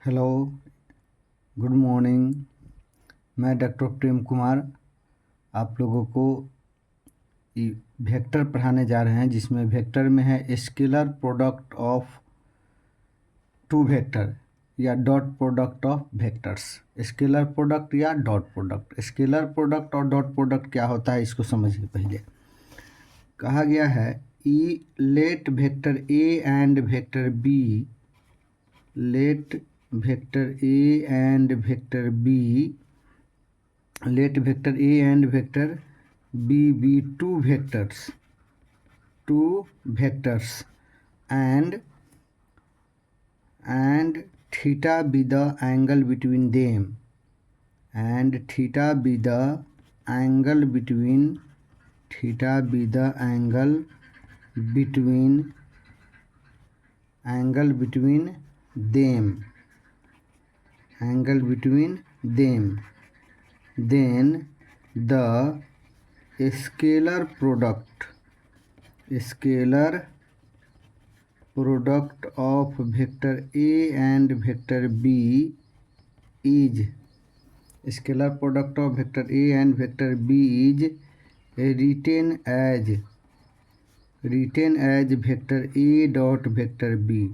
Hello, good morning. मैं doctor Prem Kumar आप लोगों को वेक्टर पढ़ाने जा रहे हैं, जिसमें वेक्टर में है scalar product of two vector या dot product of vectors. Scalar product या डॉट प्रोडक्ट। स्केलर प्रोडक्ट और डॉट प्रोडक्ट क्या होता है, इसको समझिए। पहले कहा गया है ई let vector A and vector B, let vector a and vector b, let vector a and vector b be two vectors and theta be the angle between them, and theta be the angle between them, then the scalar product of vector a and vector b is scalar product of vector a and vector b is written as vector a dot vector b.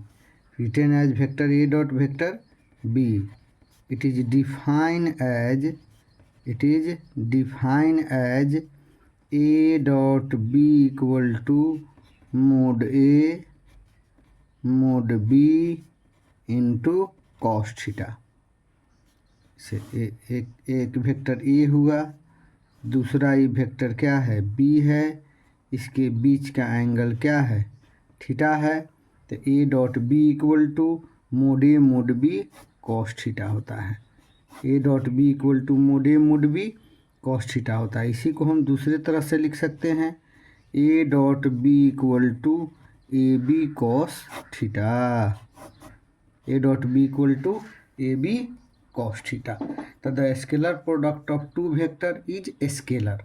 Written as vector a dot vector b. It is defined as a dot b equal to mod a mod b into cos theta. से एक vector A हुआ, दूसरा ये vector क्या है, B है। इसके बीच का एंगल क्या है, थीटा है। तो A dot B equal to mod A mod B cos theta होता है। A dot B equal to mod A mod B cos theta होता है। इसी को हम दूसरे तरह से लिख सकते हैं, A dot B equal to A B cos theta. A dot B equal to A B cos theta. तो the scalar product of two vector is scalar,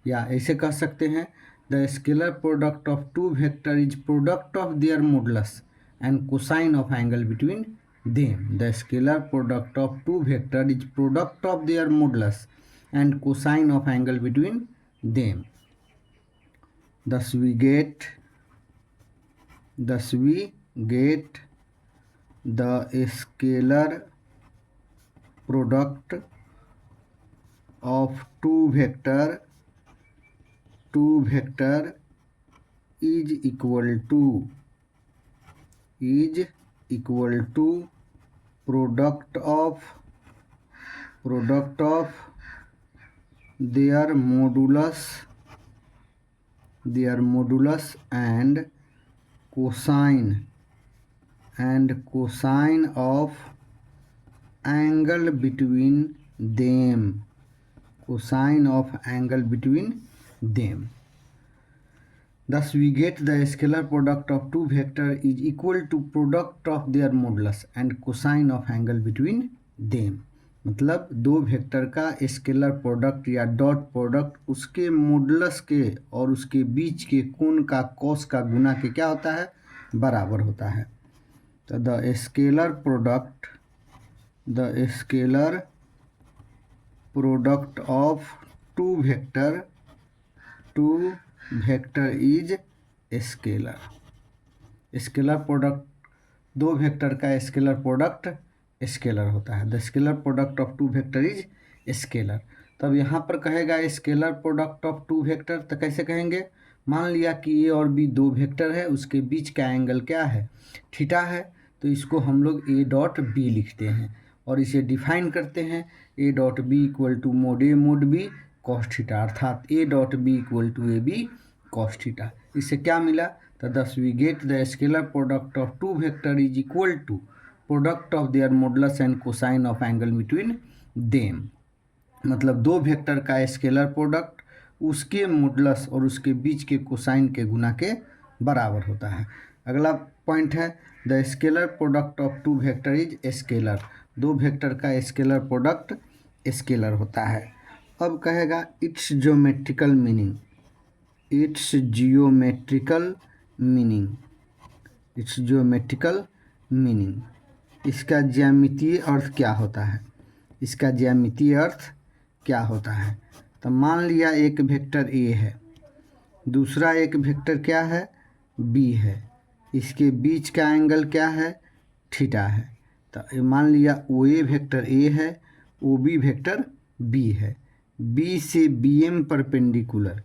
या ऐसे कह सकते हैं the scalar product of two vector is product of their modulus and cosine of angle between them. The scalar product of two vector is product of their modulus and cosine of angle between them. thus we get the scalar product of two vector is equal to product of their modulus and cosine of angle between them. Thus we get the scalar product of two vector is equal to product of their modulus and cosine of angle between them. मतलब दो vector का scalar product या dot product उसके modulus के और उसके बीच के कोण का कॉस का गुना के क्या होता है, बराबर होता है। तो the scalar product of two vector is scalar. Scalar product दो वेक्टर का स्केलर प्रोडक्ट स्केलर होता है। The scalar product of two vector is scalar. तब यहाँ पर कहेगा scalar product of two vector, तो कैसे कहेंगे, मान लिया कि ए और बी दो वेक्टर है, उसके बीच का एंगल क्या है, थीटा है। तो इसको हम लोग ए डॉट बी लिखते हैं और इसे डिफाइन करते हैं, A dot B equal to mod A mod B cos theta, अर्थात A dot B equal to A B cos theta. इससे क्या मिला, तो thus we get the scalar product of two vector is equal to product of their modulus and cosine of angle between them. मतलब दो vector का scalar product उसके modulus और उसके बीच के कोसाइन के गुना के बराबर होता है। अगला पॉइंट है the scalar product of two vector is scalar. दो वेक्टर का स्केलर प्रोडक्ट स्केलर होता है। अब कहेगा इट्स जियोमेट्रिकल मीनिंग। इसका ज्यामितीय अर्थ क्या होता है, इसका ज्यामितीय अर्थ क्या होता है। तो मान लिया एक वेक्टर ए है, दूसरा एक वेक्टर क्या है, बी है, इसके बीच का एंगल क्या है, थीटा है। तो मान लिया ओ ए वेक्टर ए है, ओ बी वेक्टर बी है, बी से बी एम परपेंडिकुलर,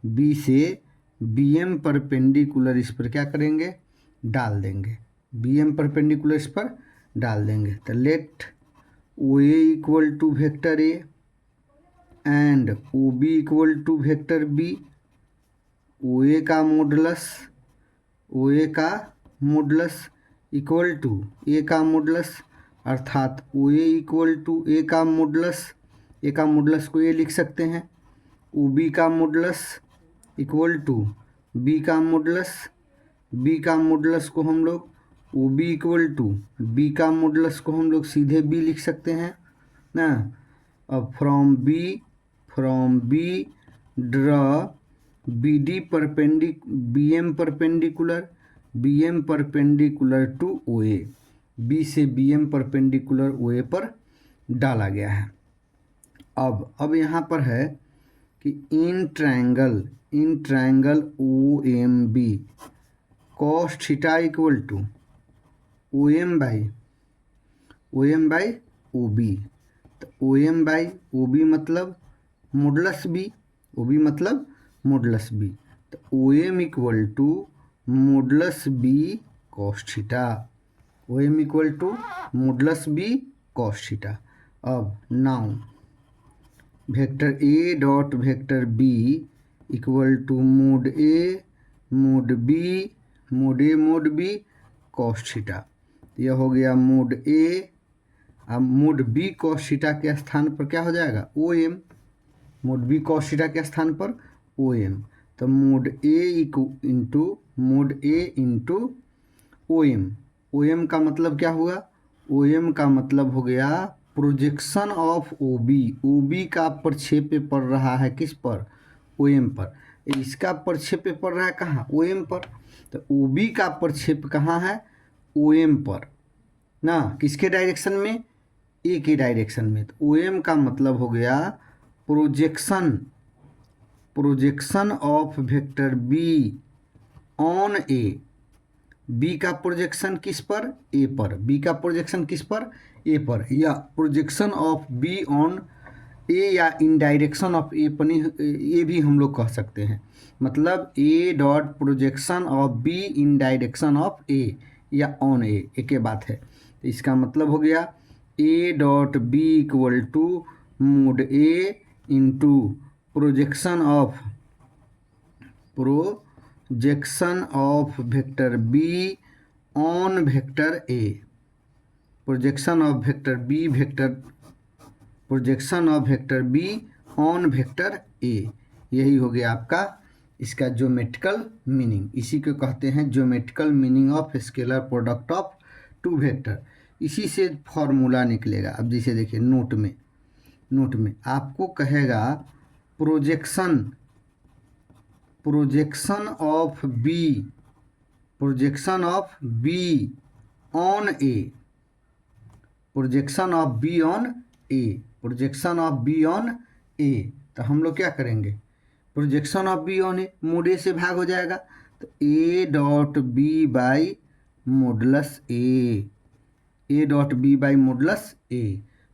बी से बी एम परपेंडिकुलर इस पर क्या करेंगे, डाल देंगे, बी एम परपेंडिकुलर इस पर डाल देंगे। तो let O A equal to vector A and O B equal to vector B. O A का मॉडुलस, ओ ए का मॉडुलस इक्वल टू ए का मॉडुलस, अर्थात ओ ए इक्वल टू ए का मॉडुलस, ए का मॉडुलस को ए लिख सकते हैं, ओ बी का मॉडुलस इक्वल टू बी का मॉडुलस, बी का मॉडुलस को हम लोग O B equal to B का मॉडुलस को हम लोग सीधे बी लिख सकते हैं ना। अब from B draw B D B M perpendicular to O A, B से B M perpendicular O A पर डाला गया है। अब यहाँ पर है कि in triangle O M B cos theta equal to O M by O B. तो O M by O B मतलब मॉडुलस बी, ओ बी मतलब मॉडुलस बी। तो O M equal to modulus B cos theta, O M equal to modulus B cos theta. अब now vector A dot vector B equal to mod A mod B cos theta. यह हो गया mode ए। अब mode B cos theta के स्थान पर क्या हो जाएगा, O M, mod B cos theta के स्थान पर ओ एम। तो mod A into O M, O M का मतलब क्या हुआ, ओ एम का मतलब हो गया प्रोजेक्शन ऑफ ओ बी का प्रक्षेप पड़ रहा है किस पर, ओ एम पर। इसका प्रक्षेप पड़ रहा है कहाँ, ओ एम पर। तो ओ बी का प्रक्षेप कहाँ है, ओ एम पर ना, किसके डायरेक्शन में, ए के डायरेक्शन में। तो ओ एम का मतलब हो गया projection of vector B on A, B का प्रोजेक्शन किस पर, ए पर, बी का प्रोजेक्शन किस पर, ए पर, या प्रोजेक्शन ऑफ बी ऑन ए, या इन डायरेक्शन ऑफ ए पर, ये भी हम लोग कह सकते हैं। मतलब A dot projection of B in direction of A या ऑन ए, एक ही बात है। तो इसका मतलब हो गया A dot B equal to mod A into projection of vector B on vector A, projection of vector B on vector A. यही हो गया आपका इसका ज्योमेट्रिकल मीनिंग। इसी को कहते हैं geometrical meaning of scalar product of two vector. इसी से फॉर्मूला निकलेगा। अब जैसे देखिए नोट में आपको कहेगा projection of B on A, projection of B on A. तो हम लोग क्या करेंगे, projection of B on A mod A से भाग हो जाएगा। तो A dot B by modulus A,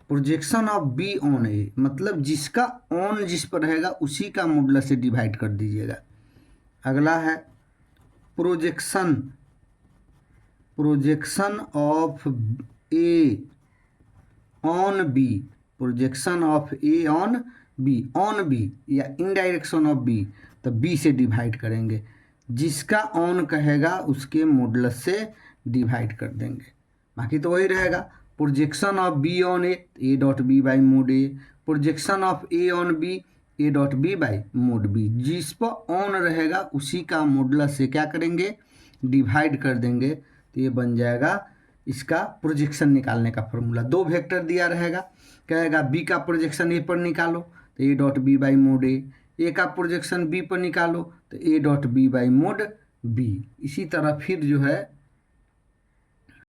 projection of B on A मतलब जिसका ऑन जिस पर रहेगा उसी का मॉडुलस से डिवाइड कर दीजिएगा। अगला है projection of A on B, projection of A on B या इन डायरेक्शन ऑफ बी। तो बी से डिवाइड करेंगे, जिसका ऑन कहेगा उसके मॉडुलस से डिवाइड कर देंगे, बाकी तो वही रहेगा। Projection of B on A dot B by mod A, projection of A on B A dot B by mod B. जिस पर ऑन रहेगा उसी का मॉडुलस से क्या करेंगे, डिवाइड कर देंगे। तो ये बन जाएगा इसका प्रोजेक्शन निकालने का फॉर्मूला। दो वेक्टर दिया रहेगा, कहेगा बी का प्रोजेक्शन ए पर निकालो तो A dot B by mod A का प्रोजेक्शन बी पर निकालो तो A dot B by mod B. इसी तरह फिर जो है